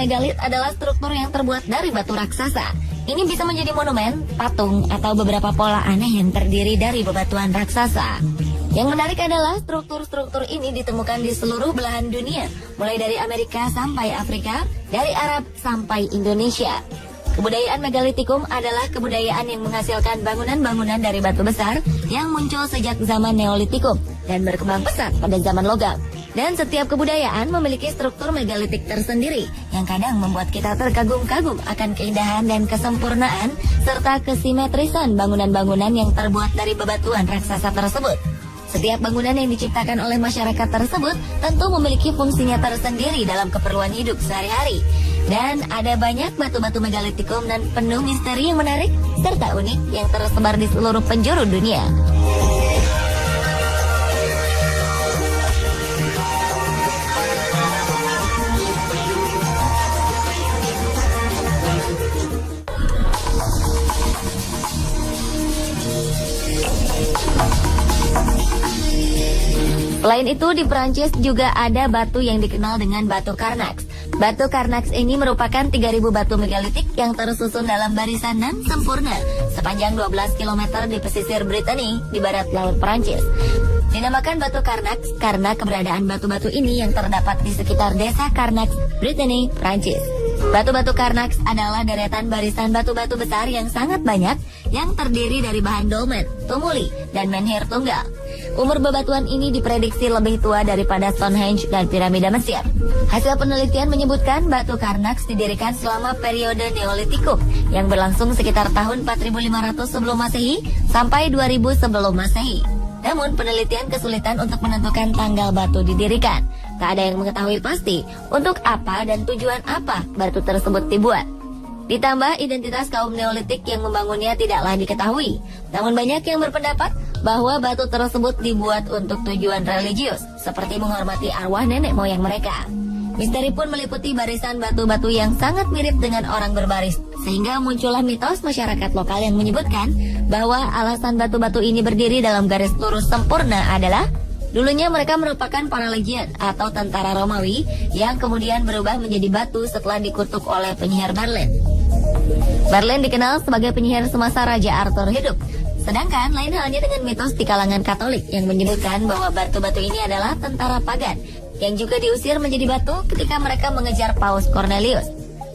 megalit adalah struktur yang terbuat dari batu raksasa. Ini bisa menjadi monumen, patung, atau beberapa pola aneh yang terdiri dari bebatuan raksasa. Yang menarik adalah struktur-struktur ini ditemukan di seluruh belahan dunia, mulai dari Amerika sampai Afrika, dari Arab sampai Indonesia. Kebudayaan megalitikum adalah kebudayaan yang menghasilkan bangunan-bangunan dari batu besar yang muncul sejak zaman Neolitikum dan berkembang pesat pada zaman logam. Dan setiap kebudayaan memiliki struktur megalitik tersendiri yang kadang membuat kita terkagum-kagum akan keindahan dan kesempurnaan serta kesimetrisan bangunan-bangunan yang terbuat dari bebatuan raksasa tersebut. Setiap bangunan yang diciptakan oleh masyarakat tersebut tentu memiliki fungsinya tersendiri dalam keperluan hidup sehari-hari. Dan ada banyak batu-batu megalitikum dan penuh misteri yang menarik serta unik yang tersebar di seluruh penjuru dunia. Selain itu, di Prancis juga ada batu yang dikenal dengan batu Carnax. Batu Carnax ini merupakan 3.000 batu megalitik yang tersusun dalam barisan dan sempurna sepanjang 12 km di pesisir Brittany di barat laut Prancis. Dinamakan batu Carnax karena keberadaan batu-batu ini yang terdapat di sekitar desa Carnax, Brittany, Prancis. Batu-batu Carnax adalah deretan barisan batu-batu besar yang sangat banyak yang terdiri dari bahan dolmen, tumuli, dan menhir tunggal. Umur bebatuan ini diprediksi lebih tua daripada Stonehenge dan piramida Mesir. Hasil penelitian menyebutkan batu Carnax didirikan selama periode Neolitikum yang berlangsung sekitar tahun 4.500 sebelum Masehi sampai 2.000 sebelum Masehi. Namun penelitian kesulitan untuk menentukan tanggal batu didirikan. Tak ada yang mengetahui pasti untuk apa dan tujuan apa batu tersebut dibuat. Ditambah identitas kaum Neolitik yang membangunnya tidaklah diketahui. Namun banyak yang berpendapat bahwa batu tersebut dibuat untuk tujuan religius, seperti menghormati arwah nenek moyang mereka. Misteri pun meliputi barisan batu-batu yang sangat mirip dengan orang berbaris, sehingga muncullah mitos masyarakat lokal yang menyebutkan bahwa alasan batu-batu ini berdiri dalam garis lurus sempurna adalah dulunya mereka merupakan para legion atau tentara Romawi yang kemudian berubah menjadi batu setelah dikutuk oleh penyihir Merlin. Merlin dikenal sebagai penyihir semasa Raja Arthur hidup. Sedangkan lain halnya dengan mitos di kalangan Katolik yang menyebutkan bahwa batu-batu ini adalah tentara pagan yang juga diusir menjadi batu ketika mereka mengejar Paus Cornelius.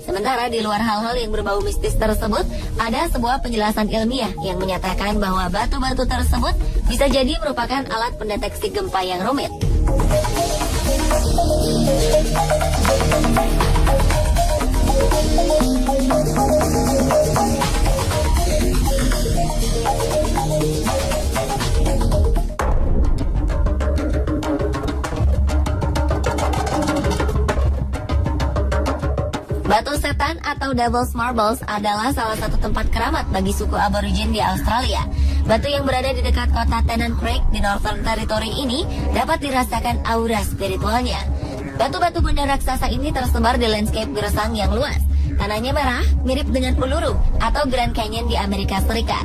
Sementara di luar hal-hal yang berbau mistis tersebut, ada sebuah penjelasan ilmiah yang menyatakan bahwa batu-batu tersebut bisa jadi merupakan alat pendeteksi gempa yang rumit. Batu setan atau Devil's Marbles adalah salah satu tempat keramat bagi suku aborigin di Australia. Batu yang berada di dekat kota Tennant Creek di Northern Territory ini dapat dirasakan aura spiritualnya. Batu-batu benda raksasa ini tersebar di landscape gersang yang luas. Tanahnya merah, mirip dengan Uluru atau Grand Canyon di Amerika Serikat.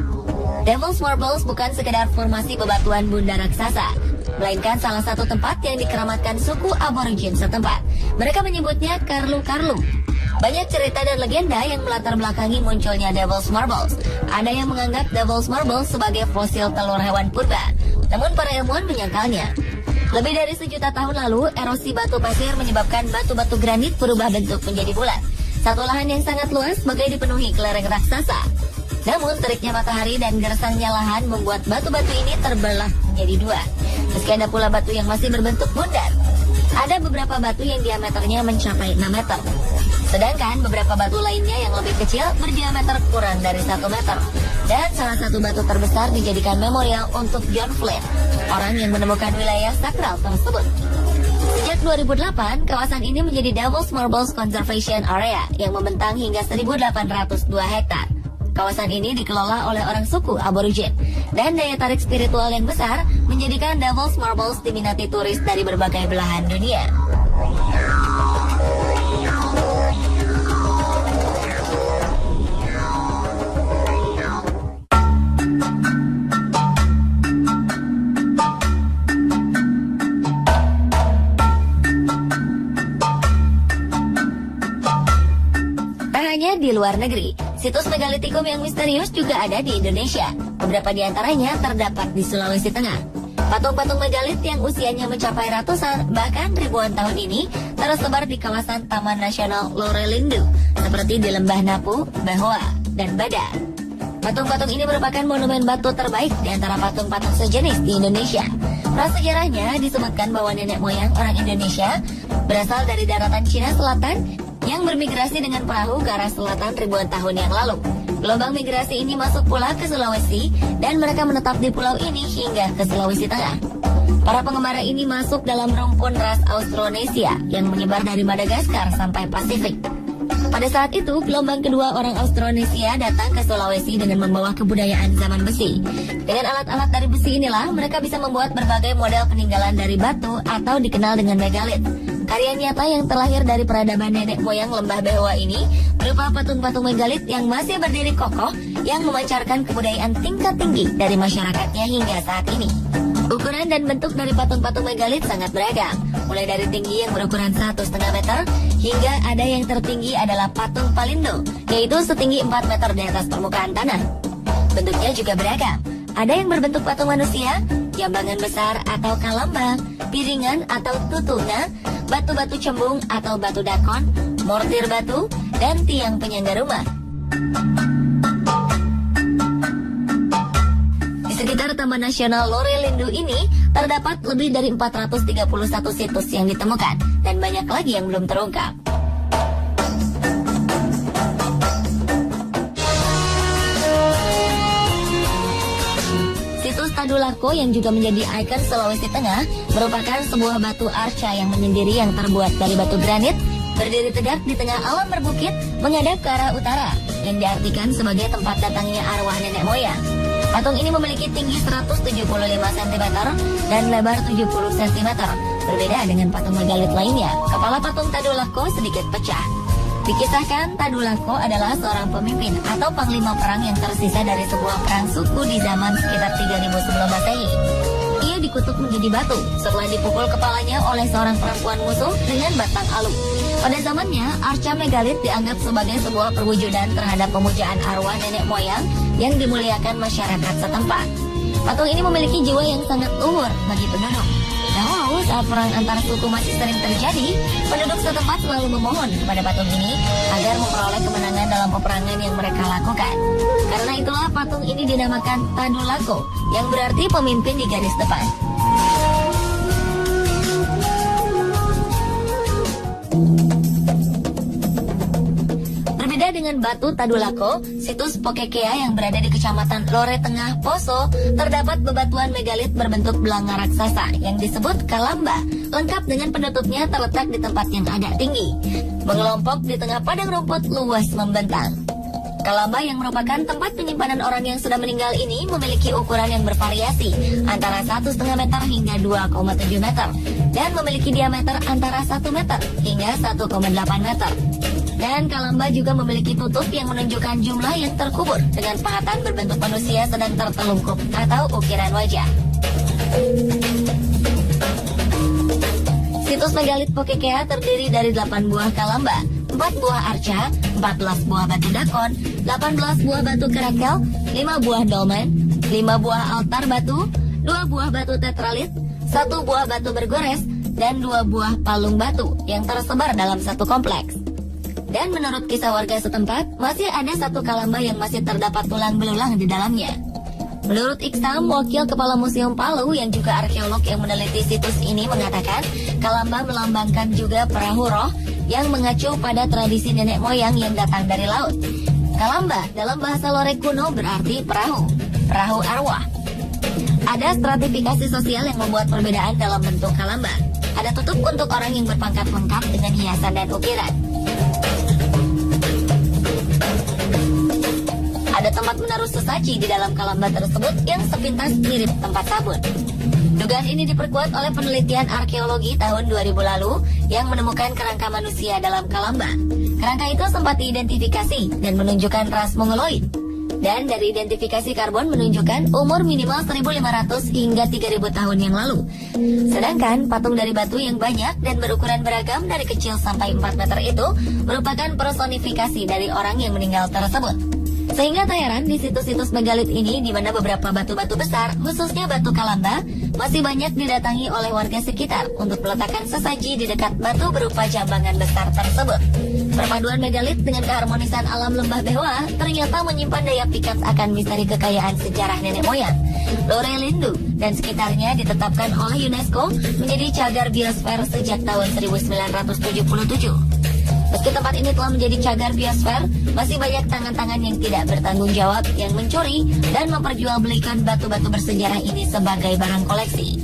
Devil's Marbles bukan sekedar formasi bebatuan bunda raksasa, melainkan salah satu tempat yang dikeramatkan suku aborigin setempat. Mereka menyebutnya Karlu-Karlu. Banyak cerita dan legenda yang melatar belakangi munculnya Devil's Marbles. Ada yang menganggap Devil's Marbles sebagai fosil telur hewan purba, namun para ilmuwan menyangkalnya. Lebih dari 1 juta tahun lalu, erosi batu pasir menyebabkan batu-batu granit berubah bentuk menjadi bulat. Satu lahan yang sangat luas bagai dipenuhi kelereng raksasa. Namun teriknya matahari dan gersangnya lahan membuat batu-batu ini terbelah menjadi dua. Meski ada pula batu yang masih berbentuk bundar. Ada beberapa batu yang diameternya mencapai 6 meter. Sedangkan beberapa batu lainnya yang lebih kecil berdiameter kurang dari 1 meter. Dan salah satu batu terbesar dijadikan memorial untuk John Flynn, orang yang menemukan wilayah sakral tersebut. Sejak 2008, kawasan ini menjadi Devil's Marbles Conservation Area yang membentang hingga 1.802 hektar. Kawasan ini dikelola oleh orang suku aborigin. Dan daya tarik spiritual yang besar menjadikan Devil's Marbles diminati turis dari berbagai belahan dunia. luar negeri. Situs megalitikum yang misterius juga ada di Indonesia. Beberapa di antaranya terdapat di Sulawesi Tengah. Patung-patung megalit yang usianya mencapai ratusan bahkan ribuan tahun ini tersebar di kawasan Taman Nasional Lore Lindu seperti di Lembah Napu, Behoa, dan Bada. Patung-patung ini merupakan monumen batu terbaik di antara patung-patung sejenis di Indonesia. Prasejarahnya disebutkan bahwa nenek moyang orang Indonesia berasal dari daratan Cina Selatan yang bermigrasi dengan perahu ke arah selatan ribuan tahun yang lalu. Gelombang migrasi ini masuk pula ke Sulawesi dan mereka menetap di pulau ini hingga ke Sulawesi Tengah. Para pengembara ini masuk dalam rumpun ras Austronesia yang menyebar dari Madagaskar sampai Pasifik. Pada saat itu, gelombang kedua orang Austronesia datang ke Sulawesi dengan membawa kebudayaan zaman besi. Dengan alat-alat dari besi inilah, mereka bisa membuat berbagai model peninggalan dari batu atau dikenal dengan megalit. Karya nyata yang terlahir dari peradaban nenek moyang Lembah Behoa ini berupa patung-patung megalit yang masih berdiri kokoh yang memancarkan kebudayaan tingkat tinggi dari masyarakatnya hingga saat ini. Ukuran dan bentuk dari patung-patung megalit sangat beragam, mulai dari tinggi yang berukuran 1,5 meter hingga ada yang tertinggi adalah patung Palindo, yaitu setinggi 4 meter di atas permukaan tanah. Bentuknya juga beragam, ada yang berbentuk patung manusia, jambangan besar atau kalambang, piringan atau tutuna, batu-batu cembung atau batu dakon, mortir batu, dan tiang penyangga rumah. Di sekitar Taman Nasional Lore Lindu ini terdapat lebih dari 431 situs yang ditemukan dan banyak lagi yang belum terungkap. Situs Tadulako yang juga menjadi ikon Sulawesi Tengah merupakan sebuah batu arca yang menyendiri yang terbuat dari batu granit, berdiri tegak di tengah alam berbukit menghadap ke arah utara, yang diartikan sebagai tempat datangnya arwah nenek moyang. Patung ini memiliki tinggi 175 cm dan lebar 70 cm. Berbeda dengan patung megalit lainnya, kepala patung Tadulako sedikit pecah. Dikisahkan Tadulako adalah seorang pemimpin atau panglima perang yang tersisa dari sebuah perang suku di zaman sekitar 3000 sebelum Masehi. Ia dikutuk menjadi batu setelah dipukul kepalanya oleh seorang perempuan musuh dengan batang alu. Pada zamannya, arca megalit dianggap sebagai sebuah perwujudan terhadap pemujaan arwah nenek moyang yang dimuliakan masyarakat setempat. Patung ini memiliki jiwa yang sangat luhur bagi penduduk. Dahulu saat perang antar suku masih sering terjadi, penduduk setempat selalu memohon kepada patung ini agar memperoleh kemenangan dalam peperangan yang mereka lakukan. Karena itulah patung ini dinamakan Tadulako, yang berarti pemimpin di garis depan. Berbeda dengan batu Tadulako, situs Pokekea yang berada di Kecamatan Lore Tengah, Poso, terdapat bebatuan megalit berbentuk belanga raksasa yang disebut kalamba, lengkap dengan penutupnya terletak di tempat yang agak tinggi, mengelompok di tengah padang rumput luas membentang. Kalamba yang merupakan tempat penyimpanan orang yang sudah meninggal ini memiliki ukuran yang bervariasi antara 1,5 meter hingga 2,7 meter dan memiliki diameter antara 1 meter hingga 1,8 meter. Dan kalamba juga memiliki tutup yang menunjukkan jumlah yang terkubur dengan pahatan berbentuk manusia sedang tertelungkup atau ukiran wajah. Situs megalit Pokekea terdiri dari 8 buah kalamba, 4 buah arca, 14 buah batu dakon, 18 buah batu kerakel, 5 buah dolmen, 5 buah altar batu, 2 buah batu tetralit, 1 buah batu bergores, dan 2 buah palung batu yang tersebar dalam satu kompleks. Dan menurut kisah warga setempat, masih ada 1 kalamba yang masih terdapat tulang belulang di dalamnya. Menurut Iksam, wakil kepala Museum Palu yang juga arkeolog yang meneliti situs ini mengatakan, kalamba melambangkan juga perahu roh yang mengacu pada tradisi nenek moyang yang datang dari laut. Kalamba dalam bahasa Lore kuno berarti perahu arwah. Ada stratifikasi sosial yang membuat perbedaan dalam bentuk kalamba. Ada tutup untuk orang yang berpangkat lengkap dengan hiasan dan ukiran. Ada tempat menaruh sesaji di dalam kalamba tersebut yang sepintas mirip tempat sabun. Dugaan ini diperkuat oleh penelitian arkeologi tahun 2000 lalu yang menemukan kerangka manusia dalam kalamba. Kerangka itu sempat diidentifikasi dan menunjukkan ras Mongoloid. Dan dari identifikasi karbon menunjukkan umur minimal 1.500 hingga 3.000 tahun yang lalu. Sedangkan patung dari batu yang banyak dan berukuran beragam dari kecil sampai 4 meter itu merupakan personifikasi dari orang yang meninggal tersebut. Sehingga tak heran di situs-situs megalit ini di mana beberapa batu-batu besar, khususnya batu Kalamba, masih banyak didatangi oleh warga sekitar untuk meletakkan sesaji di dekat batu berupa jambangan besar tersebut. Perpaduan megalit dengan keharmonisan alam lembah Behoa ternyata menyimpan daya pikat akan misteri kekayaan sejarah nenek moyang. Lore Lindu dan sekitarnya ditetapkan oleh UNESCO menjadi cagar biosfer sejak tahun 1977. Meski tempat ini telah menjadi cagar biosfer, masih banyak tangan-tangan yang tidak bertanggung jawab yang mencuri dan memperjualbelikan batu-batu bersejarah ini sebagai barang koleksi.